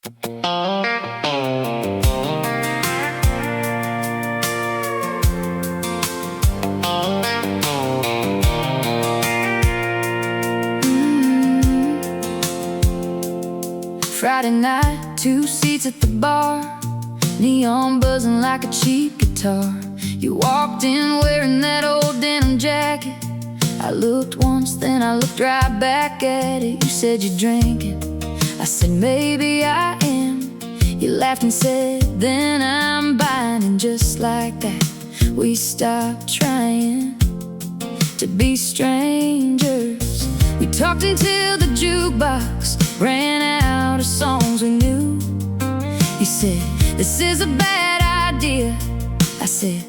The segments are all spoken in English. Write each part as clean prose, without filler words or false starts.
Friday night, 2 seats at the bar, neon buzzing like a cheap guitar. You walked in wearing that old denim jacket. I looked once, then I looked right back at it. You said you're drinking, I said maybe I am. You laughed and said, then I'm buying. And just like that, we stopped trying to be strangers. We talked until the jukebox ran out of songs we knew. You said, this is a bad idea. I said,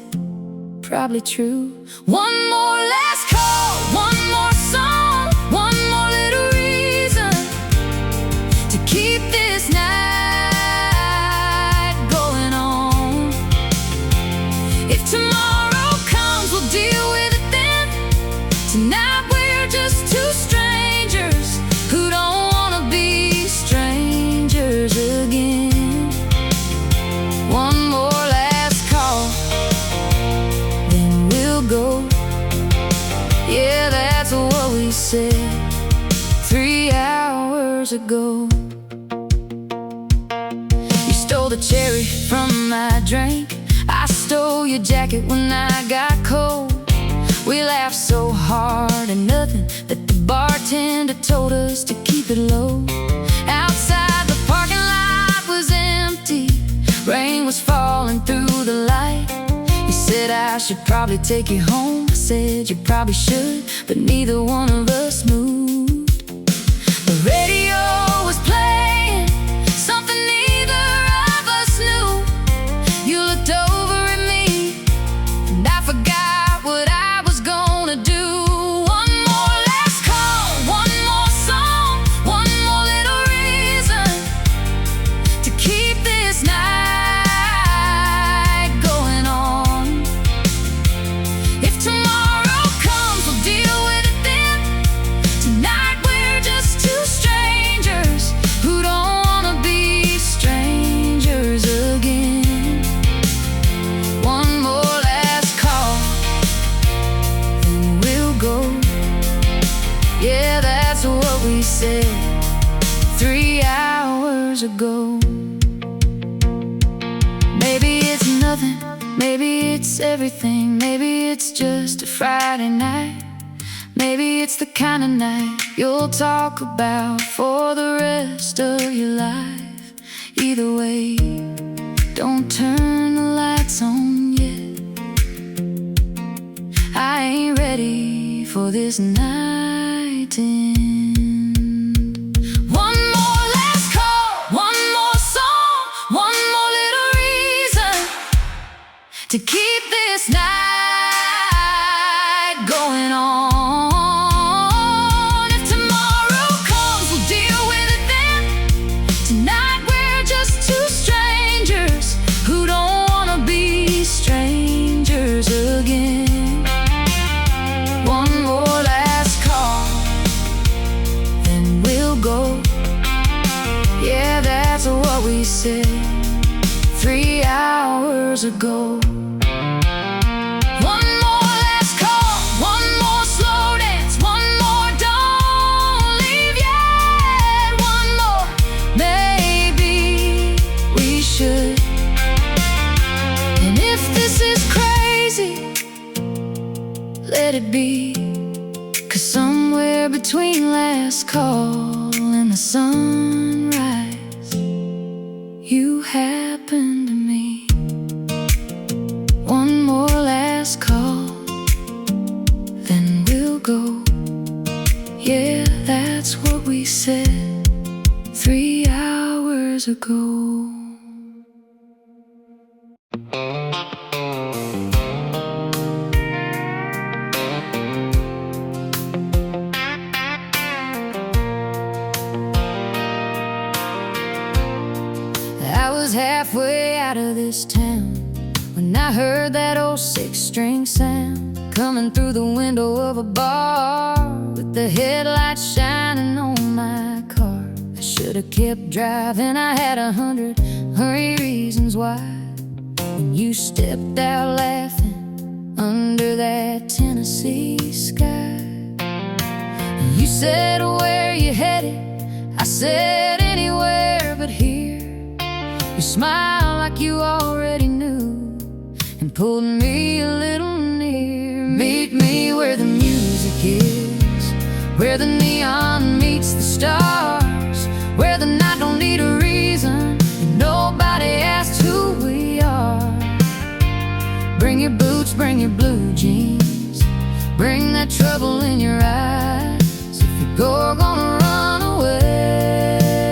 probably true. One more last call, one more song, one more little reason to keep this night going on. If tomorrow comes, we'll deal with it then. Tonight we're just two strangers who don't wanna be strangers again. One more last call, then we'll go. Yeah, that's what we said 3 hours ago. You stole the cherry from my drink, I stole your jacket when I got cold. We laughed so hard at nothing that the bartender told us to keep it low. Outside the parking lot was empty, rain was falling through the light. You said I should probably take you home. I said you probably should, but neither one of us moved. The radio was playing something neither of us knew. You looked over at me and I forgot what I was gonna do. One more last call, one more song, one more little reason to keep this night going on. If tomorrow comes, we'll deal with it then. Tonight we're just two strangers who don't wanna be strangers again. One more last call, then we'll go. Yeah, that's what we said 3 hours ago. Maybe it's nothing, maybe it's everything. Maybe it's just a Friday night. Maybe it's the kind of night you'll talk about for the rest of your life. Either way, don't turn the lights on yet. I ain't ready for this night to end. One more last call, one more song, one more little reason to keep this night going on. If tomorrow comes, we'll deal with it then. Tonight we're just two strangers who don't wanna be strangers again. One more last call, then we'll go. Yeah, that's what we said 3 hours ago. One more last call, one more slow dance, one more don't leave yet, one more maybe we should. And if this is crazy, let it be. 'Cause somewhere between last call and the sunrise, you happen to me. One more last call, then we'll go. Yeah, that's what we said 3 hours ago. I was halfway out of this town when I heard that old 6-string sound coming through the window of a bar with the headlights shining on my car. I Should've kept driving, I had 100 hurry reasons why. When you stepped out laughing under that Tennessee sky, you said, where you headed? I said, anywhere but here. You smiled like you already knew and pulled me a little near. Meet me where the music is, where the neon meets the stars, where the night don't need a reason and nobody asks who we are. Bring your boots, bring your blue jeans, bring that trouble in your eyes. If you go, we're gonna run away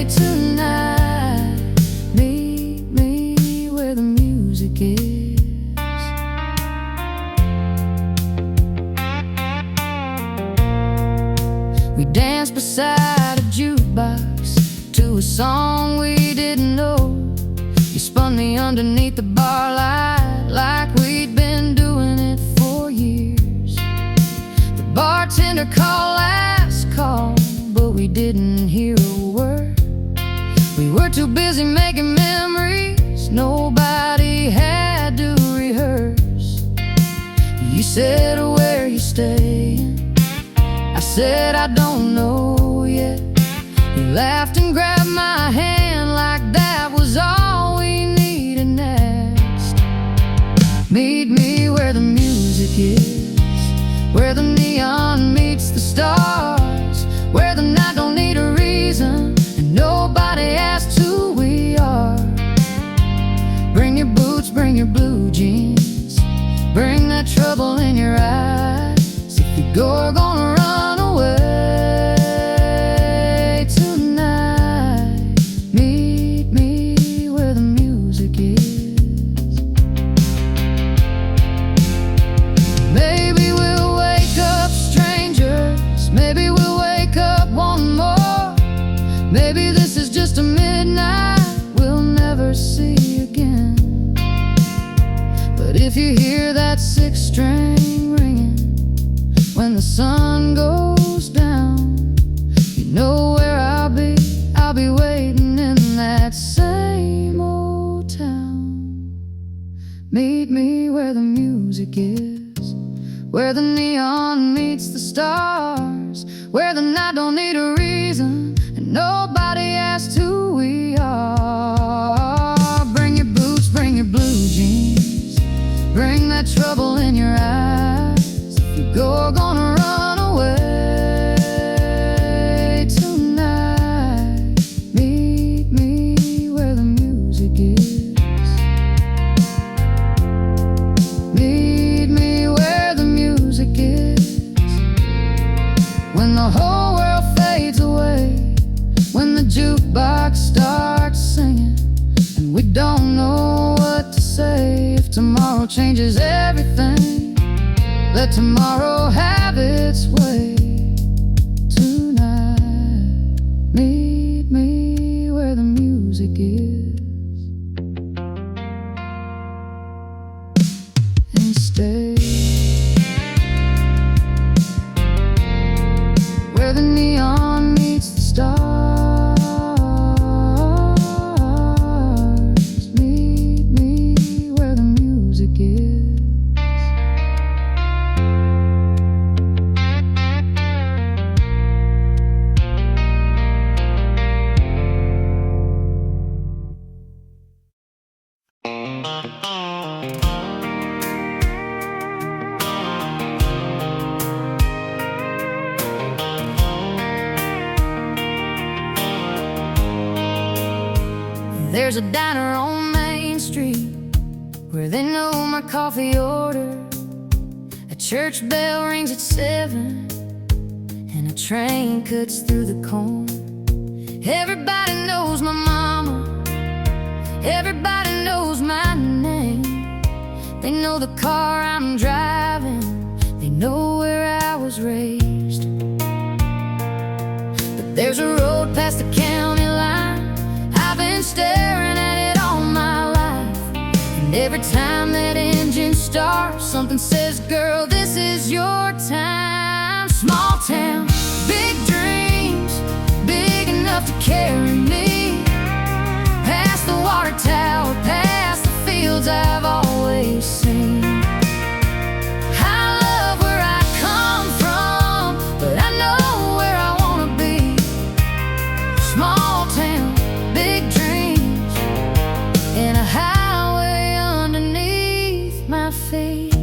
tonight. Meet me where the music is. We danced beside a jukebox to a song we didn't know. You spun me underneath the bar light like we'd been doing it for years. The bartender called last call, but we didn't hear a word. We were too busy making memories, nobody had to rehearse. You said, where you staying? I said, I don't know yet. You laughed and grabbed my hand like that was all we needed next. Meet me where the music is, where the neon meets the stars, where the night don't need a reason and nobody asks who we are. Bring your boots, bring your blue jeans, bring that trouble in your eyes. If you go, we're gonna run away tonight. Meet me where the music is. Maybe we'll wake up strangers, maybe we'll wake up one more. Maybe this is just a midnight we'll never see again. But if you hear that sixth string ringing when the sun goes down, you know where I'll be waiting in that same old town. Meet me where the music is, where the neon meets the stars, where the night don't need a reason and nobody asks who we are. Bring your boots, bring your blue jeans, bring that trouble in your eyes. If you go, we're gonna run away tonight. Meet me where the music is. Meet me where the music is. When the whole world fades away, when the jukebox starts singing and we don't know what to say. If tomorrow changes everything, let tomorrow have its way tonight. Meet me where the music is and stay where the neon meets the stars. Meet me where the music is. There's a diner on Main Street where they know my coffee order. A church bell rings at 7 and a train cuts through the corn. Everybody knows my mama, everybody knows my name. They know the car I'm driving, they know where I was raised. But there's a road past the county line, I've been staring at it all my life. And every time that engine starts, something says, girl, this is your time. Small town, big dreams, big enough to carry me past the water tower, past the fields I've always seen. I love where I come from, but I know where I wanna be. Small town, big dreams, and a highway underneath my feet.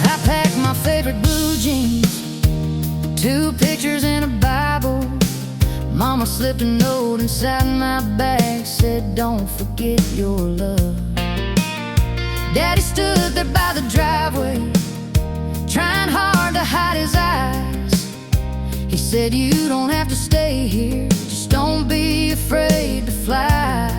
I packed my favorite blue jeans, 2 pictures and a Bible. Mama slipped a note inside my bag, said don't forget your love. Daddy stood there by the driveway, trying hard to hide his eyes. He said you don't have to stay here, just don't be afraid to fly.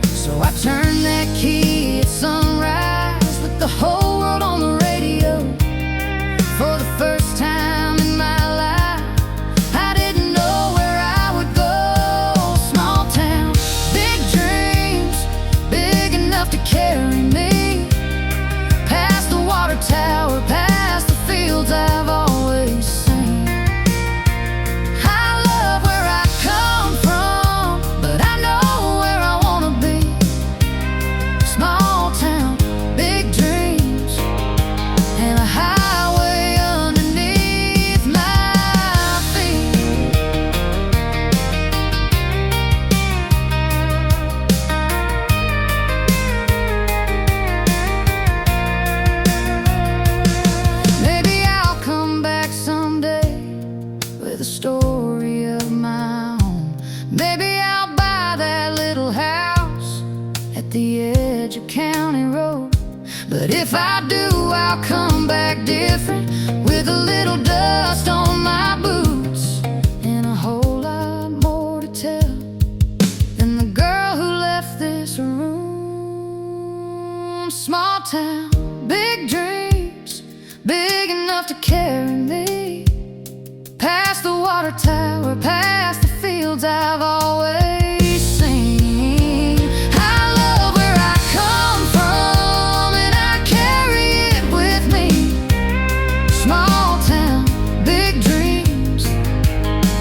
So I turned that key at sunrise, with the whole world on the radio. For the first time in my life, I didn't know where I would go. Small town, big dreams, big enough to carry me past the water tower, past the fields I've always seen. I love where I come from, but I know where I wanna be. Small town, big dreams, and a highway underneath my feet. Maybe I'll come back someday with a story of my own. Maybe I'll buy that little house at the edge of County Road. But if I do, I'll come back different, with a little dust on my boots and a whole lot more to tell than the girl who left this room. Small town, big dreams, big enough to carry me past the water tower, past the fields I've always seen. I love where I come from, and I carry it with me. Small town, big dreams,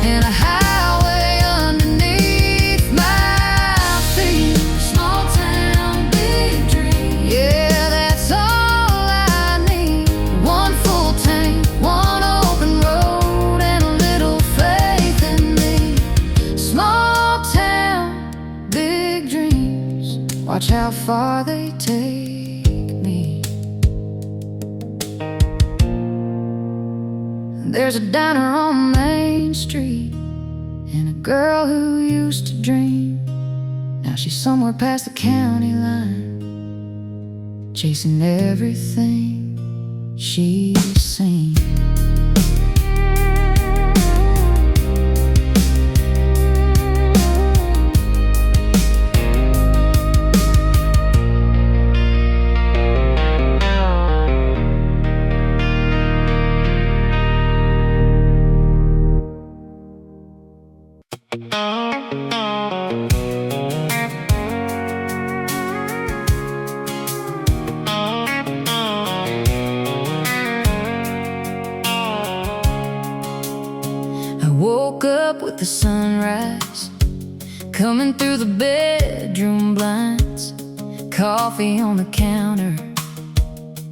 and a highway underneath my feet. Small town, big dreams, yeah, that's all I need. One full tank, one open road, and a little faith in me. Small town, big dreams, watch how far they take me. There's a diner on Main Street, and a girl who used to dream. Now she's somewhere past the county line, chasing everything she's seen. I woke up with the sunrise coming through the bedroom blinds, coffee on the counter,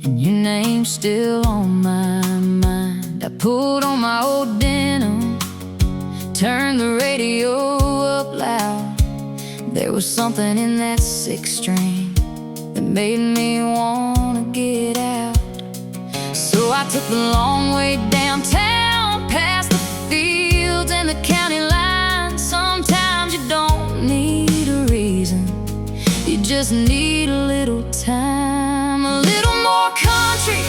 and your name still on my mind. I pulled on my old denim, turned the radio up loud. There was something in that 6-string that made me wanna get out. So I took the long way downtown, past the fields and the county line. Sometimes you don't need a reason, you just need a little time. A little more country,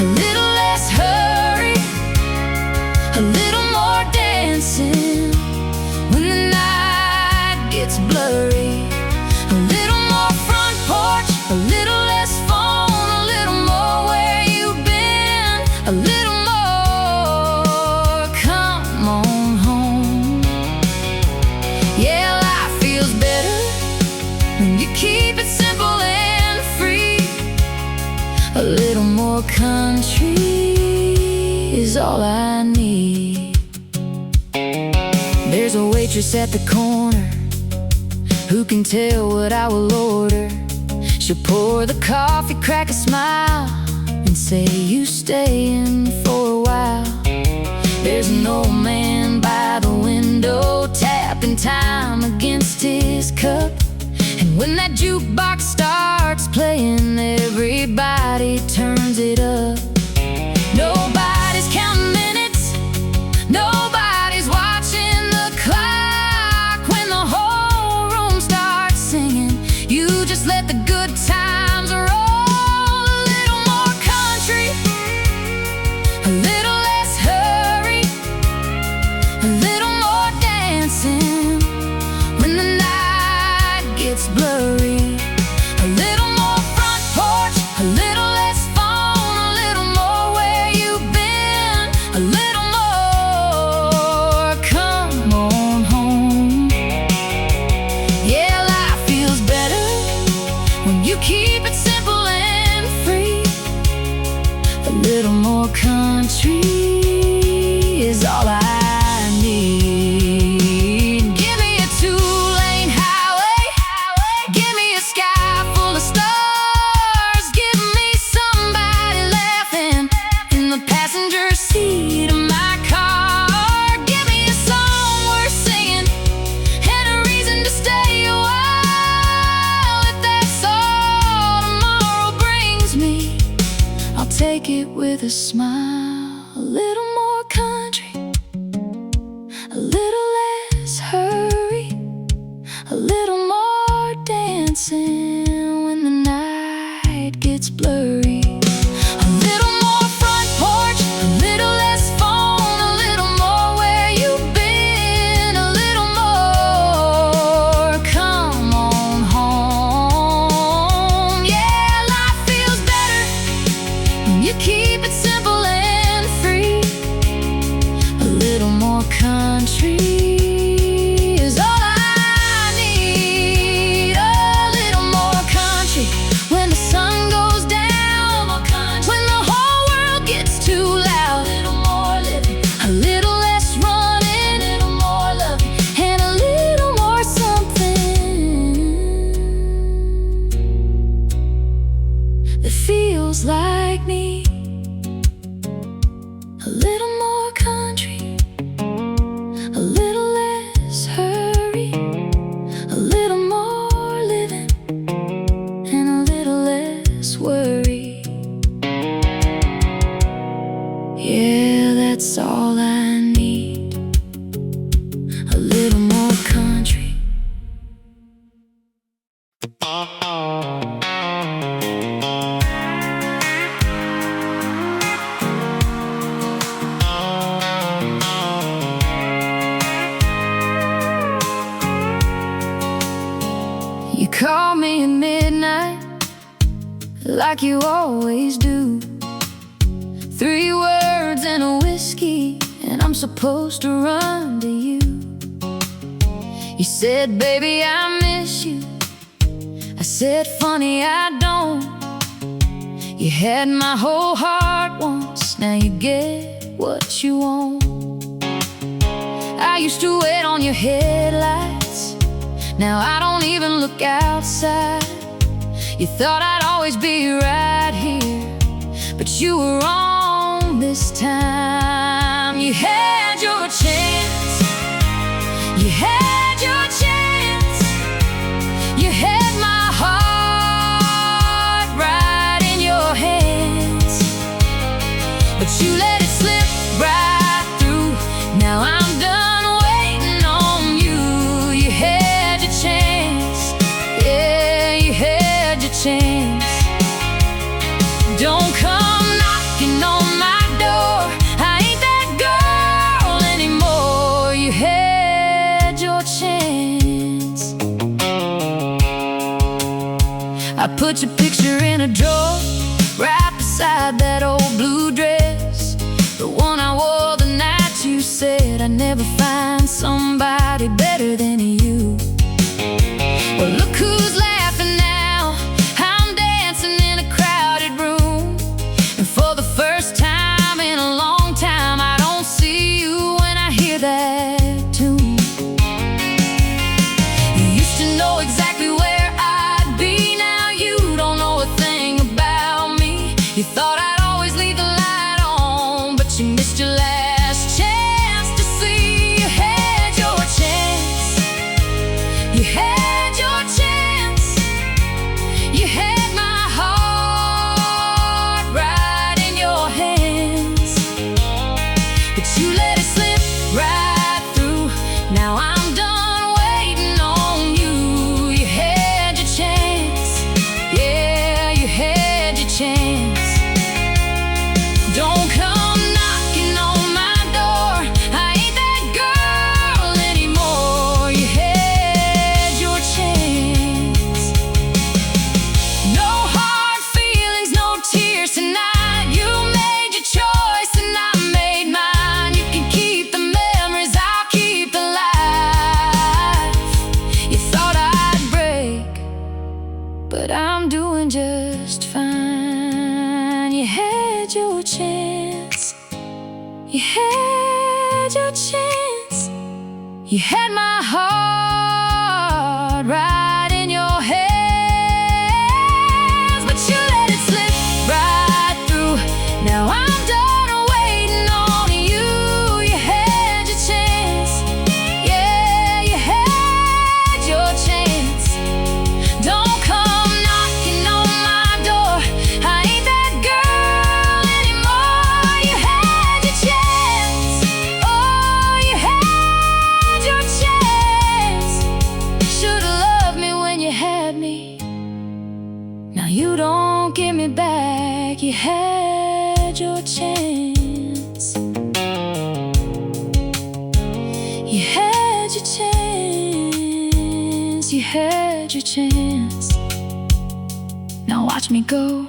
a little less hurry, a little more dancing when the night gets blurry. A little more front porch, a little less phone, a little more where you've been, a little is all I need. There's a waitress at the corner who can tell what I will order. She'll pour the coffee, crack a smile, and say, "You staying for a while?" There's an old man by the window, tapping time against his cup. And when that jukebox starts playing, everybody turns it up. Nobody's counting minutes, nobody's watching the clock. When the whole room starts singing, you just let the good times roll. A little more country, a little less hurry, a little more dancing when the night gets blurry. A little more front porch, a little less phone, a little more where you've been, a little more come on home. Yeah, life feels better when you keep it simple and free. A little more country is all I need. Give me a two-lane highway, give me a sky full of stars, give me somebody laughing in the passenger seat of my car. Give me a song worth singing and a reason to stay a while. If that's all tomorrow brings me, I'll take it with a smile. A little more country, a little less hurry, a little more dancing when the night gets blurry. A little more front porch, a little less phone, a little more where you've been, a little more come on home. Yeah, life feels better when you keep it simple and free. A little more country is all I need. A little more country when the sun goes down, when the whole world gets too loud. A little more living, a little less running, a little more loving, and a little more something that feels like me. A little more country, a little less hurry, a little more living, and a little less worry. Yeah, that's all I need. A little more country. You call me at midnight like you always do. 3 words and a whiskey, and I'm supposed to run to you. You said, "Baby, I miss you." I said, "Funny, I don't." You had my whole heart once, now you get what you want. I used to wait on your headlights, now I don't even look outside. You thought I'd always be right here, but you were wrong this time. You had your chance, you had your chance, you had my heart right in your hands, but you let it slip right through. Now I'm done waiting on you. You had your chance, yeah, you had your chance. Don't come knocking on my door, I ain't that girl anymore. You had your chance. I put your picture in a drawer right beside that old blue dress, the one I wore the night you said I'd never find somebody better than you. Well, look who's laughing now. I'm dancing in a crowded room, and for the first time in a long time you missed your last chance to see. You had your chance. You had your chance. You had my heart right in your hands, but you let it slip right through. Now I'm done waiting on you. You had your chance. Yeah, you had your chance. Don't come knocking on my door. I ain't that girl anymore. You had your chance. No hard feelings, no tears tonight. You made your choice and I made mine. You can keep the memories, I'll keep the life. You thought I'd break, but I'm doing just fine. You had your chance. You had your chance. You had my heart right in your hands, but you let it slip right through. Now I'm done waiting on you. You had your chance. Yeah, you had your chance. Don't come knocking on my door. I ain't that girl anymore. You had your chance. Oh, you had your chance. Should've loved me when you had me. Now you don't give me back. You had your chance. You had your chance. You had your chance. Now watch me go.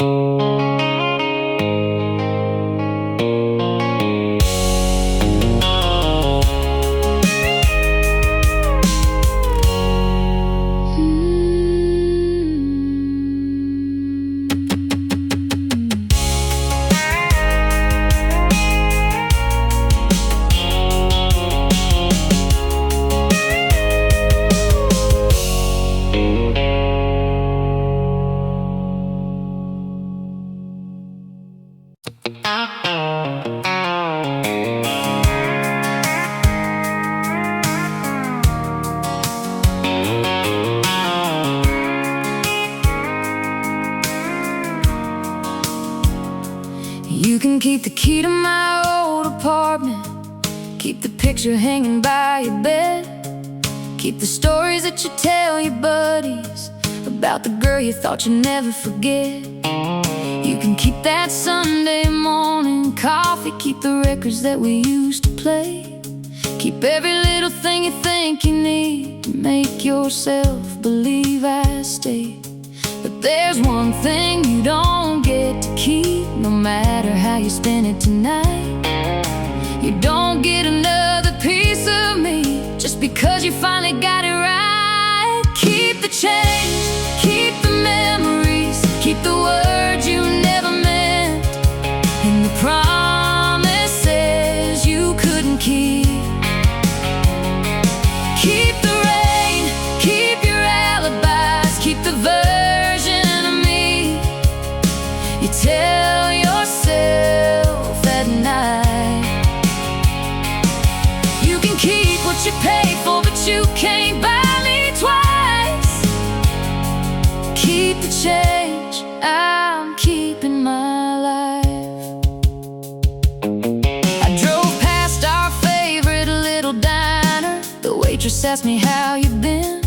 You can keep the key to my old apartment. Keep the picture hanging by your bed. Keep the stories that you tell your buddies about the girl you thought you'd never forget. You can keep that Sunday morning coffee. Keep the records that we used to play. Keep every little thing you think you need to make yourself believe I stayed. But there's one thing you don't get to keep, no matter how you spend it tonight. You don't get another piece of me just because you finally got it right. Keep the change, keep the memories, keep the words you never meant, and the promises you couldn't keep. Keep the rain, keep your alibis, keep the version of me you tell yourself at night. You can keep what you paid for, but you can't buy me twice. Keep the change, I'm keeping my life. I drove past our favorite little diner. The waitress asked me how you've been.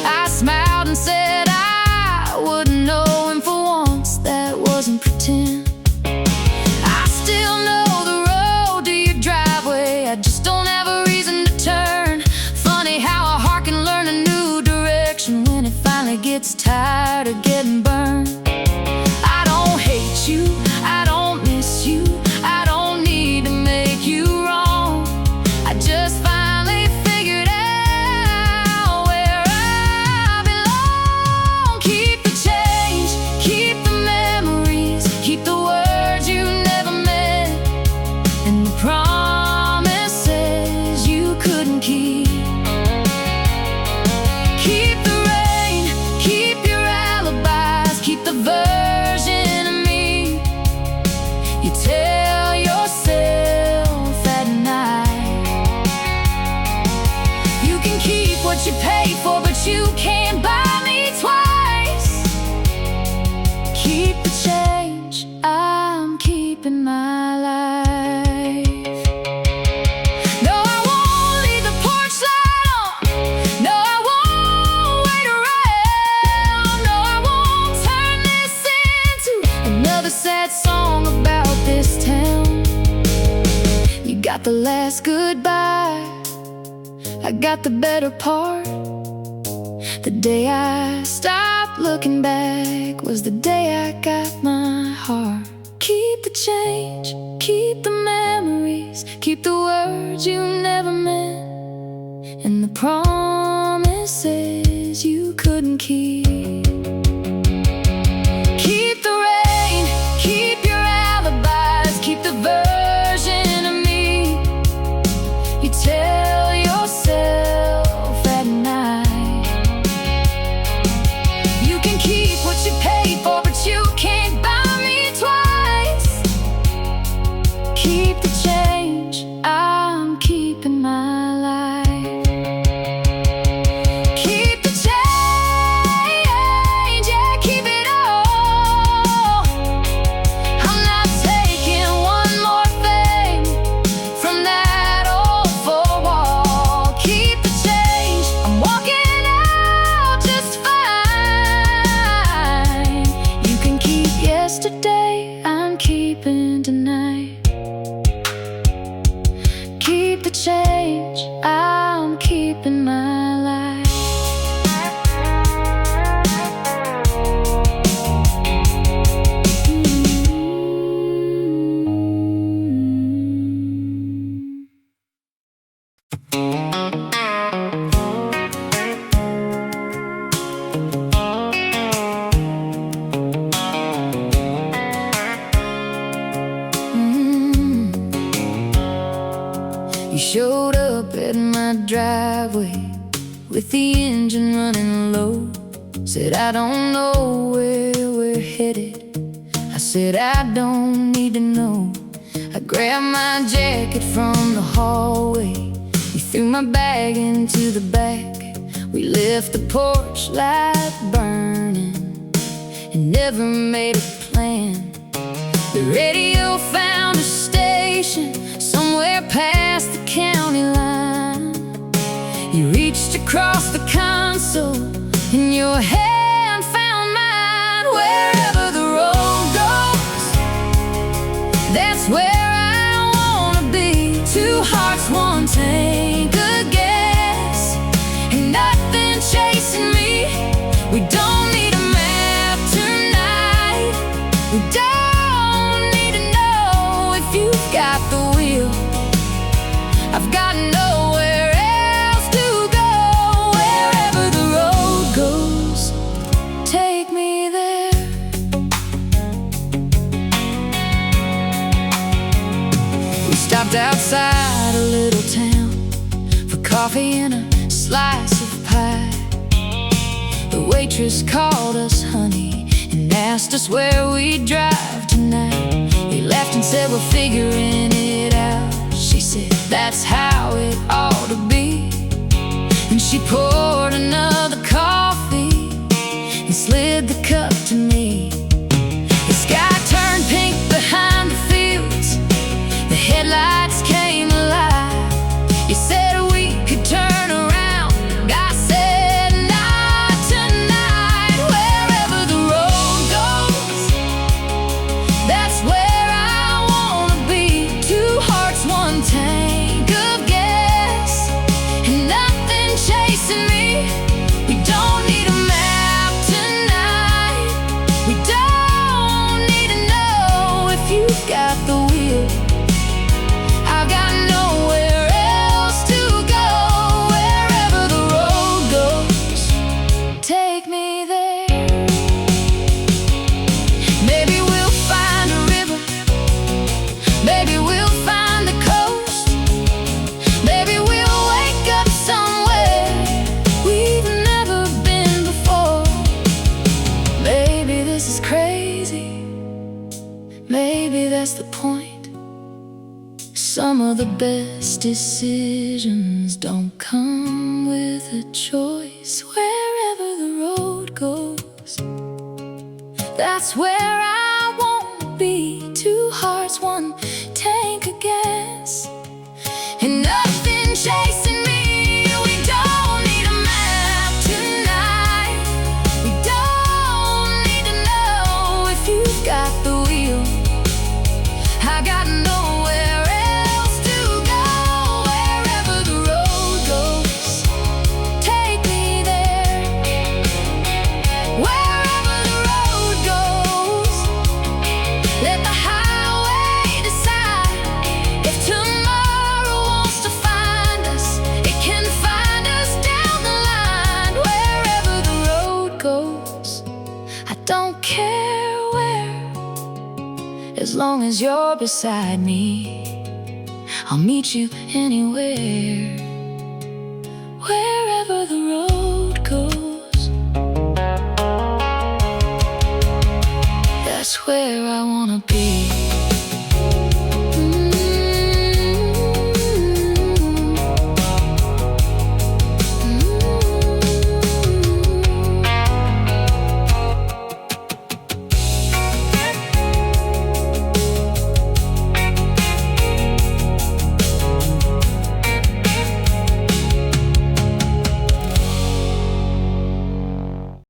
I smiled and said I wouldn't know him for once. That wasn't pretend. I still know the road to your driveway. I just don't have a reason to turn. Funny how a heart can learn a new direction when it finally gets tired of getting burned. I don't hate you, I don't miss you, I don't need to make you wrong. I just finally figured out what you pay for, but you can't buy me twice. Keep the change, I'm keeping my life. No, I won't leave the porch light on. No, I won't wait around. No, I won't turn this into another sad song about this town. You got the last goodbye, I got the better part. The day I stopped looking back was the day I got my heart. Keep the change, keep the memories, keep the words you never meant, and the promises you couldn't keep. Keep the rain, keep your alibis, keep the version of me you tell yourself at night. You can keep what you paid for, but you can't buy me twice. Keep the change, I'm keeping my life. Keep the change, yeah, keep it all. I'm not taking one more thing from that old four wall. Keep the change, I'm walking out just fine. You can keep yesterday, I'm keeping tonight. Keep the change, I'm keeping my life. You showed up at my driveway with the engine running low. Said, I don't know where we're headed. I said, I don't need to know. I grabbed my jacket from the hallway. You threw my bag into the back. We left the porch light burning and never made a plan. The radio found a station somewhere past the county line. You reached across the console and your hand found mine. Wherever the road goes, that's where I wanna be. Two hearts, one tank of gas, and nothing chasing me. We don't need a map tonight. We don't need to know if you've got the wheel. I've got nowhere else to go. Wherever the road goes, take me there. We stopped outside a little town for coffee and a slice of pie. The waitress called us honey and asked us where we'd drive tonight. We laughed and said we're figuring it out. She said, that's how it ought to be. And she poured another coffee and slid the cup to me. The sky turned pink behind the fields. The headlights came alive. You said we could turn around. I said, not tonight. Wherever the road goes, that's where I wanna be. Two hearts, one tank of gas, and nothing chasing me. We don't need a map tonight. We don't need to know if you've got the wheel. I've got nowhere else to go. Wherever the road goes, take me there. Maybe we'll find a river. Maybe we'll find the coast. Maybe we'll wake up somewhere we've Some of the best decisions don't come with a choice. Wherever the road goes, that's where I won't be. Two hearts, one tank of gas, and nothing chasing me. We don't need a map tonight. We don't need to know if you've got the wheel. I got nowhere else to go. Wherever the road goes, take me there. Wherever the road goes, let the highway decide. If tomorrow wants to find us, it can find us down the line. Wherever the road goes, I don't care where, as long as you're beside me. I'll meet you anywhere. Wherever the road goes, that's where I wanna be.